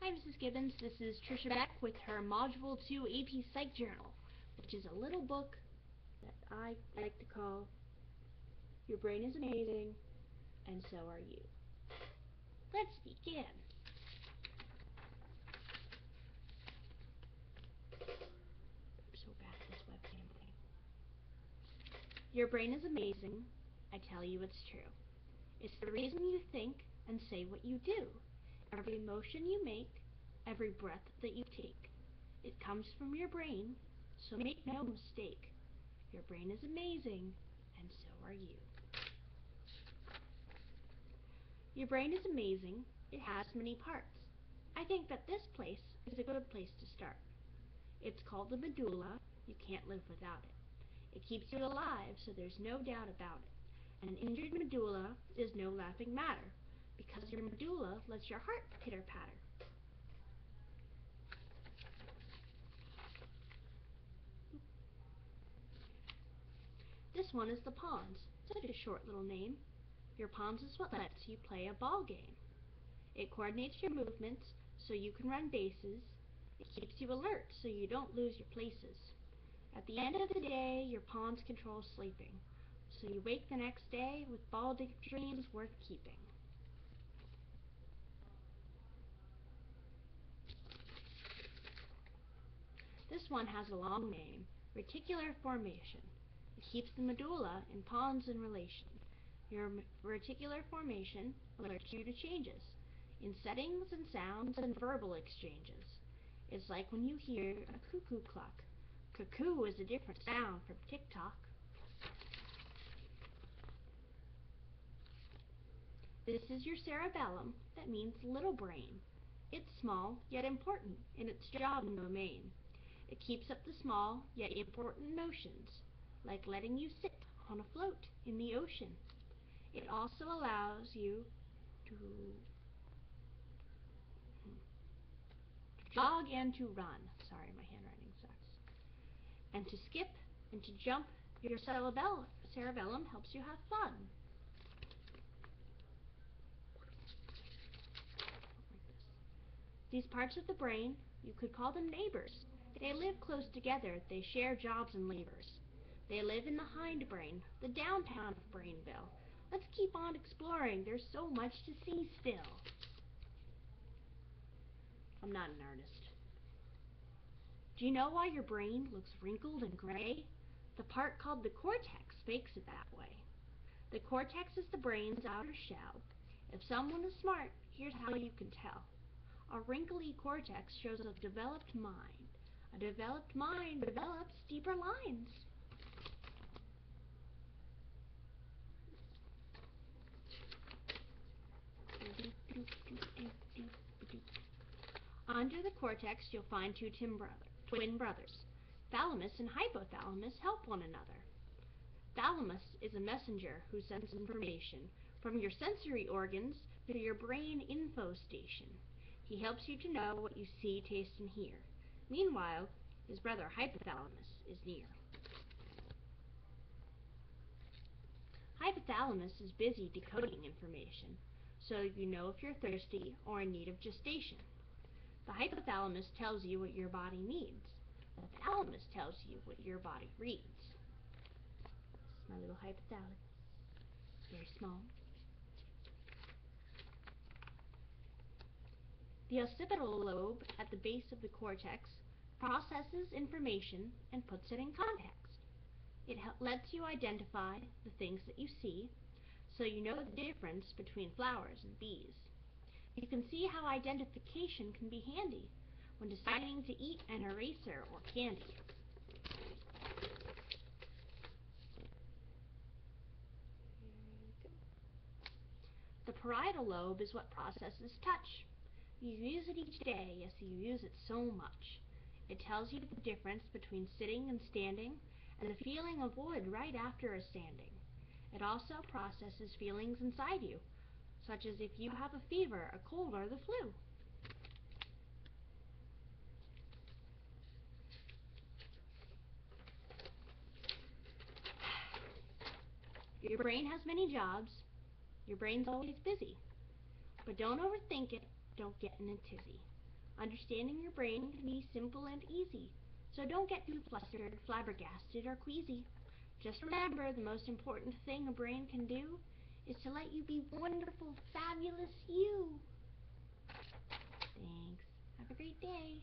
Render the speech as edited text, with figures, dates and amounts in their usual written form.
Hi, Mrs. Gibbons. This is Tricia Beck with her Module 2 AP Psych Journal, which is a little book that I like to call Your Brain is Amazing, and So Are You. Let's begin. I'm so bad at this webcam thing. Your brain is amazing. I tell you it's true. It's the reason you think and say what you do. Every motion you make, every breath that you take, it comes from your brain, so make no mistake. Your brain is amazing, and so are you. Your brain is amazing. It has many parts. I think that this place is a good place to start. It's called the medulla. You can't live without it. It keeps you alive, so there's no doubt about it. An injured medulla is no laughing matter, because your medulla lets your heart pitter-patter. This one is the pons. Such a short little name. Your pons is what lets you play a ball game. It coordinates your movements so you can run bases. It keeps you alert so you don't lose your places. At the end of the day, your pons control sleeping, so you wake the next day with ball dreams worth keeping. This one has a long name, reticular formation. It keeps the medulla and pons in relation. Your reticular formation alerts you to changes in settings and sounds and verbal exchanges. It's like when you hear a cuckoo clock. Cuckoo is a different sound from tick-tock. This is your cerebellum. That means little brain. It's small, yet important in its job and domain. It keeps up the small, yet important motions, like letting you sit on a float in the ocean. It also allows you to jog and to run. Sorry, my handwriting sucks. And to skip and to jump. Your cerebellum helps you have fun. These parts of the brain, you could call them neighbors. They live close together. They share jobs and labors. They live in the hindbrain, the downtown of Brainville. Let's keep on exploring. There's so much to see still. I'm not an artist. Do you know why your brain looks wrinkled and gray? The part called the cortex makes it that way. The cortex is the brain's outer shell. If someone is smart, here's how you can tell. A wrinkly cortex shows a developed mind. A developed mind develops deeper lines. Under the cortex, you'll find two twin brothers. Thalamus and hypothalamus help one another. Thalamus is a messenger who sends information from your sensory organs to your brain info station. He helps you to know what you see, taste, and hear. Meanwhile, his brother hypothalamus is near. Hypothalamus is busy decoding information, so you know if you're thirsty or in need of gestation. The hypothalamus tells you what your body needs. The thalamus tells you what your body reads. This is my little hypothalamus. Very small. The occipital lobe at the base of the cortex processes information and puts it in context. It lets you identify the things that you see, so you know the difference between flowers and bees. You can see how identification can be handy when deciding to eat an eraser or candy. The parietal lobe is what processes touch. You use it each day, yes, you use it so much. It tells you the difference between sitting and standing and the feeling of wood right after a sanding. It also processes feelings inside you, such as if you have a fever, a cold, or the flu. Your brain has many jobs. Your brain's always busy. But don't overthink it. Don't get in a tizzy. Understanding your brain can be simple and easy, so don't get too flustered, flabbergasted, or queasy. Just remember, the most important thing a brain can do is to let you be wonderful, fabulous you. Thanks. Have a great day.